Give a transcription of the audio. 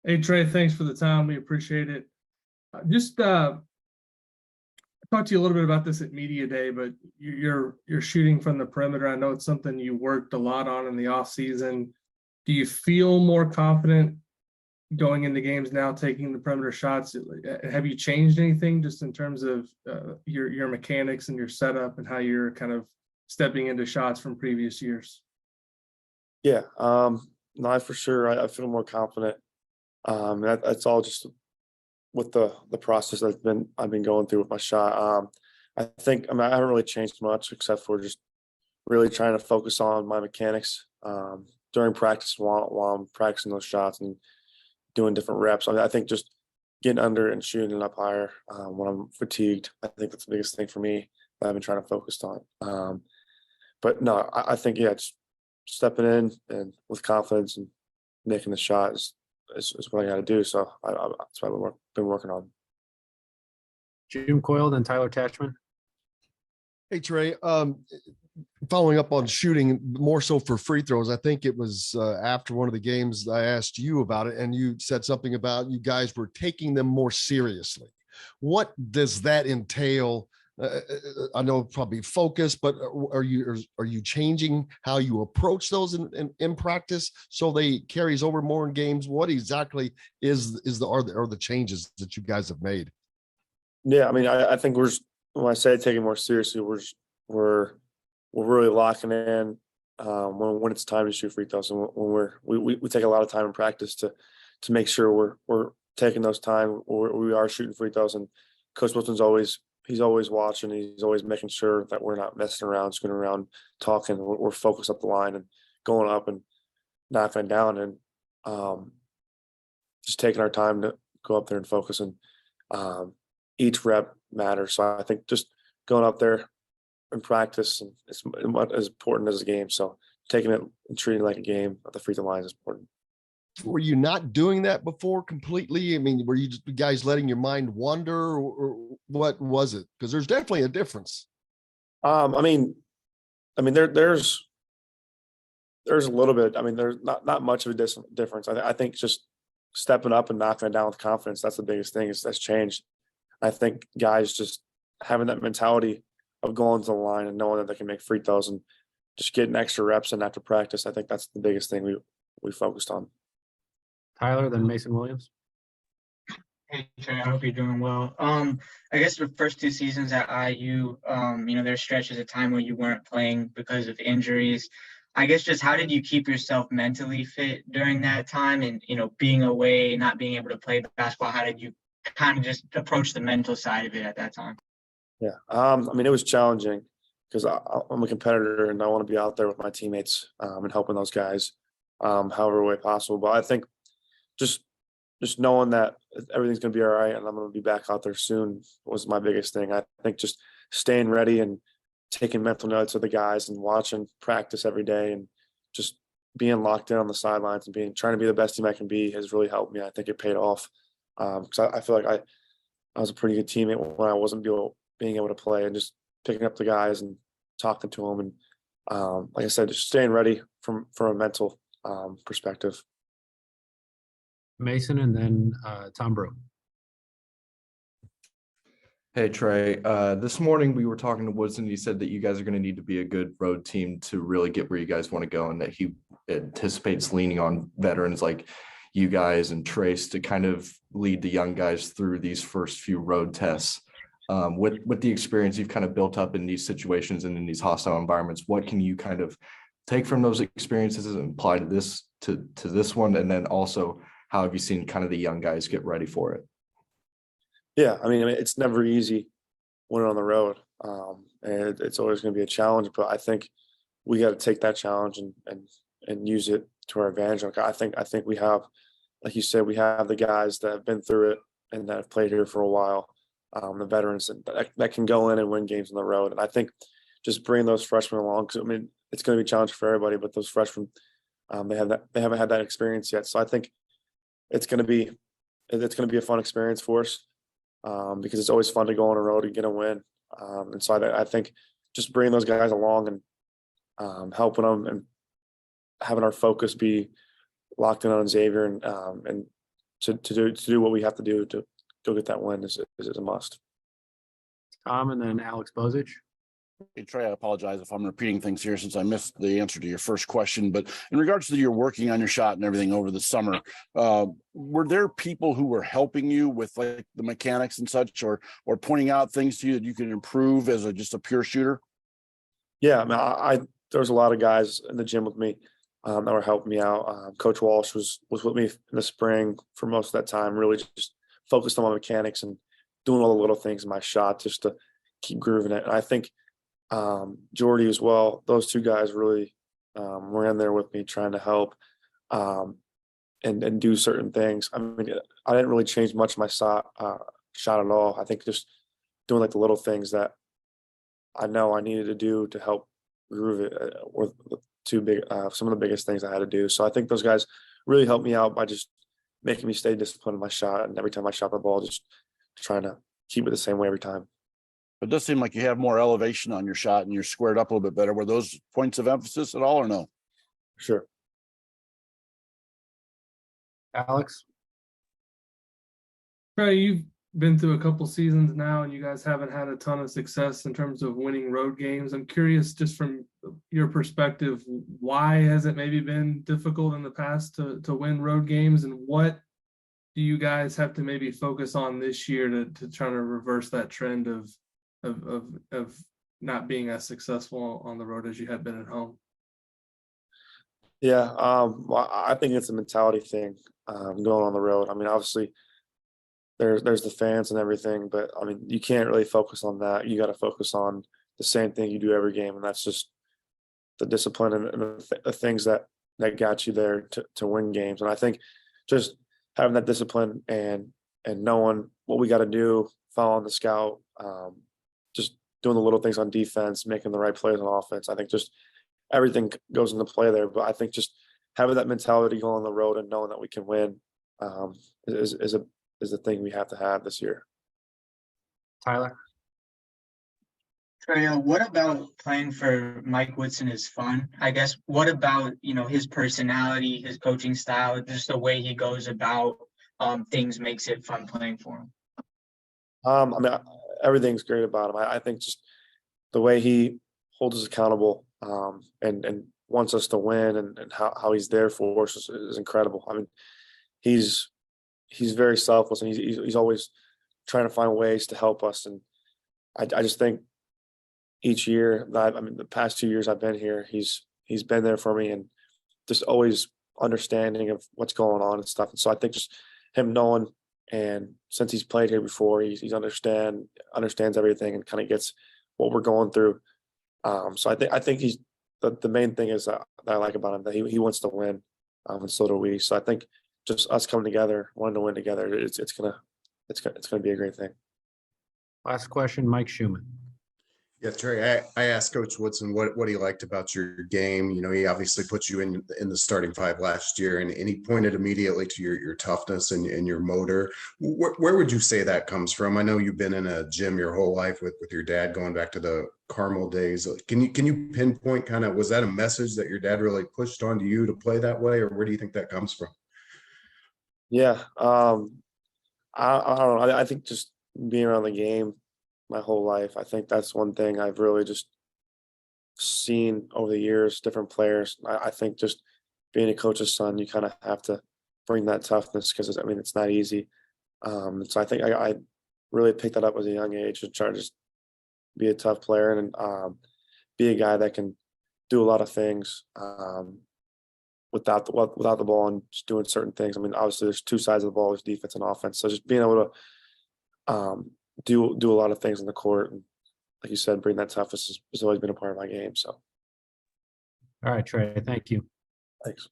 Hey Trey, thanks for the time. We appreciate it. Just talk to you a little bit about this at media day, but you're shooting from the perimeter. I know it's something you worked a lot on in the off season. Do you feel more confident going into games now, taking the perimeter shots? Have you changed anything just in terms of your mechanics and your setup and how you're kind of stepping into shots from previous years? Yeah, no, for sure. I feel more confident. That's all just with the process I've been going through with my shot. I haven't really changed much except for just really trying to focus on my mechanics during practice while I'm practicing those shots and doing different reps. I think just getting under and shooting up higher when I'm fatigued. I think that's the biggest thing for me that I've been trying to focus on. But no, I think just stepping in and with confidence and making the shot is what I got to do. So that's what I've been working on. Jim Coyle, then Tyler Tachman. Hey, Trey, following up on shooting more so for free throws, I think it was after one of the games I asked you about it, and you said something about you guys were taking them more seriously. What does that entail? I know probably focus, but are you changing how you approach those in practice so they carries over more in games? What exactly are the changes that you guys have made? Yeah, I mean, I think when I say taking it more seriously, we're really locking in when it's time to shoot free throws, and when we take a lot of time in practice to make sure we're taking those time or we are shooting free throws. And Coach Wilson's always watching. He's always making sure that we're not messing around, screwing around, talking. We're focused up the line and going up and knocking it down, and just taking our time to go up there and focus. And each rep matters. So I think just going up there in practice is as important as a game. So taking it and treating it like a game at the free throw line is important. Were you not doing that before completely? I mean, were you guys letting your mind wander, or what was it? Because there's definitely a difference. I mean, there's a little bit. I mean, there's not much of a difference. I think just stepping up and knocking it down with confidence. That's the biggest thing. That's changed. I think guys just having that mentality of going to the line and knowing that they can make free throws and just getting extra reps in after practice. I think that's the biggest thing we focused on. Tyler, then Mason Williams. Hey Trey, I hope you're doing well. I guess the first two seasons at IU, there's stretches of time where you weren't playing because of injuries. I guess just how did you keep yourself mentally fit during that time, and being away, not being able to play basketball? How did you kind of just approach the mental side of it at that time? Yeah, it was challenging because I'm a competitor and I want to be out there with my teammates and helping those guys however way possible. But I think just knowing that everything's going to be all right and I'm going to be back out there soon was my biggest thing. I think just staying ready and taking mental notes of the guys and watching practice every day and just being locked in on the sidelines and trying to be the best team I can be has really helped me. I think it paid off because I feel like I was a pretty good teammate when I wasn't being able to play, and just picking up the guys and talking to them. And like I said, just staying ready from a mental perspective. Mason, and then Tom Brew. Hey, Trey. This morning we were talking to Woodson. He said that you guys are going to need to be a good road team to really get where you guys want to go, and that he anticipates leaning on veterans like you guys and Treys to kind of lead the young guys through these first few road tests. With the experience you've kind of built up in these situations and in these hostile environments, what can you kind of take from those experiences and apply to this one? And then also, how have you seen kind of the young guys get ready for it? Yeah, it's never easy when we're on the road, and it's always going to be a challenge. But I think we got to take that challenge and use it to our advantage. Like I think we have, like you said, we have the guys that have been through it and that have played here for a while, the veterans that can go in and win games on the road. And I think just bring those freshmen along, because it's going to be challenging for everybody, but those freshmen, they haven't had that experience yet. So I think it's going to be a fun experience for us. Because it's always fun to go on a road and get a win. And so I think just bringing those guys along and helping them and having our focus be locked in on Xavier and do what we have to do to go get that win is a must. Tom and then Alex Bozich. Hey, Trey, I apologize if I'm repeating things here since I missed the answer to your first question. But in regards to your working on your shot and everything over the summer, were there people who were helping you with like the mechanics and such, or pointing out things to you that you could improve as just a pure shooter? Yeah, I mean, there was a lot of guys in the gym with me that were helping me out. Coach Walsh was with me in the spring for most of that time, really just focused on my mechanics and doing all the little things in my shot just to keep grooving it. And I think Jordy as well, those two guys really were in there with me trying to help and do certain things. I mean, I didn't really change much of my shot at all. I think just doing like the little things that I know I needed to do to help groove it were some of the biggest things I had to do. So I think those guys really helped me out by just making me stay disciplined in my shot, and every time I shot the ball, just trying to keep it the same way every time. It does seem like you have more elevation on your shot and you're squared up a little bit better. Were those points of emphasis at all or no? Sure. Alex. Trey, you've been through a couple seasons now, and you guys haven't had a ton of success in terms of winning road games. I'm curious, just from your perspective, why has it maybe been difficult in the past to win road games, and what do you guys have to maybe focus on this year to try to reverse that trend of not being as successful on the road as you have been at home? Yeah, well, I think it's a mentality thing going on the road. I mean, obviously, there's the fans and everything, but I mean, you can't really focus on that. You got to focus on the same thing you do every game, and that's just the discipline and the things that got you there to win games. And I think just having that discipline and knowing what we got to do, following the scout, just doing the little things on defense, making the right plays on offense. I think just everything goes into play there. But I think just having that mentality going on the road and knowing that we can win is the thing we have to have this year. Tyler. Trey, what about playing for Mike Woodson is fun? I guess, what about, his personality, his coaching style, just the way he goes about things makes it fun playing for him? I mean, everything's great about him. I think just the way he holds us accountable and wants us to win and how he's there for us is incredible. I mean, he's very selfless, and he's always trying to find ways to help us. And I just think each year the past 2 years I've been here, he's been there for me and just always understanding of what's going on and stuff. And so I think just him knowing, and since he's played here before, he's understands everything and kind of gets what we're going through. So I think he's the main thing is that I like about him, that he wants to win, and so do we. So I think just us coming together, wanting to win together, it's gonna be a great thing. Last question, Mike Schumann. Yeah, Trey, I asked Coach Woodson what he liked about your game. He obviously put you in the starting five last year, and he pointed immediately to your toughness and your motor. Where would you say that comes from? I know you've been in a gym your whole life with your dad, going back to the Carmel days. Can you pinpoint kind of, was that a message that your dad really pushed onto you to play that way, or where do you think that comes from? Yeah, I don't know. I think just being around the game my whole life, I think that's one thing I've really just seen over the years, different players. I think just being a coach's son, you kind of have to bring that toughness because, it's not easy. So I think I really picked that up at a young age to try to just be a tough player and be a guy that can do a lot of things without the ball and just doing certain things. Obviously there's two sides of the ball, there's defense and offense. So just being able to do a lot of things on the court, and like you said, bring that toughness has always been a part of my game. So, All right, Trey, thank you. Thanks.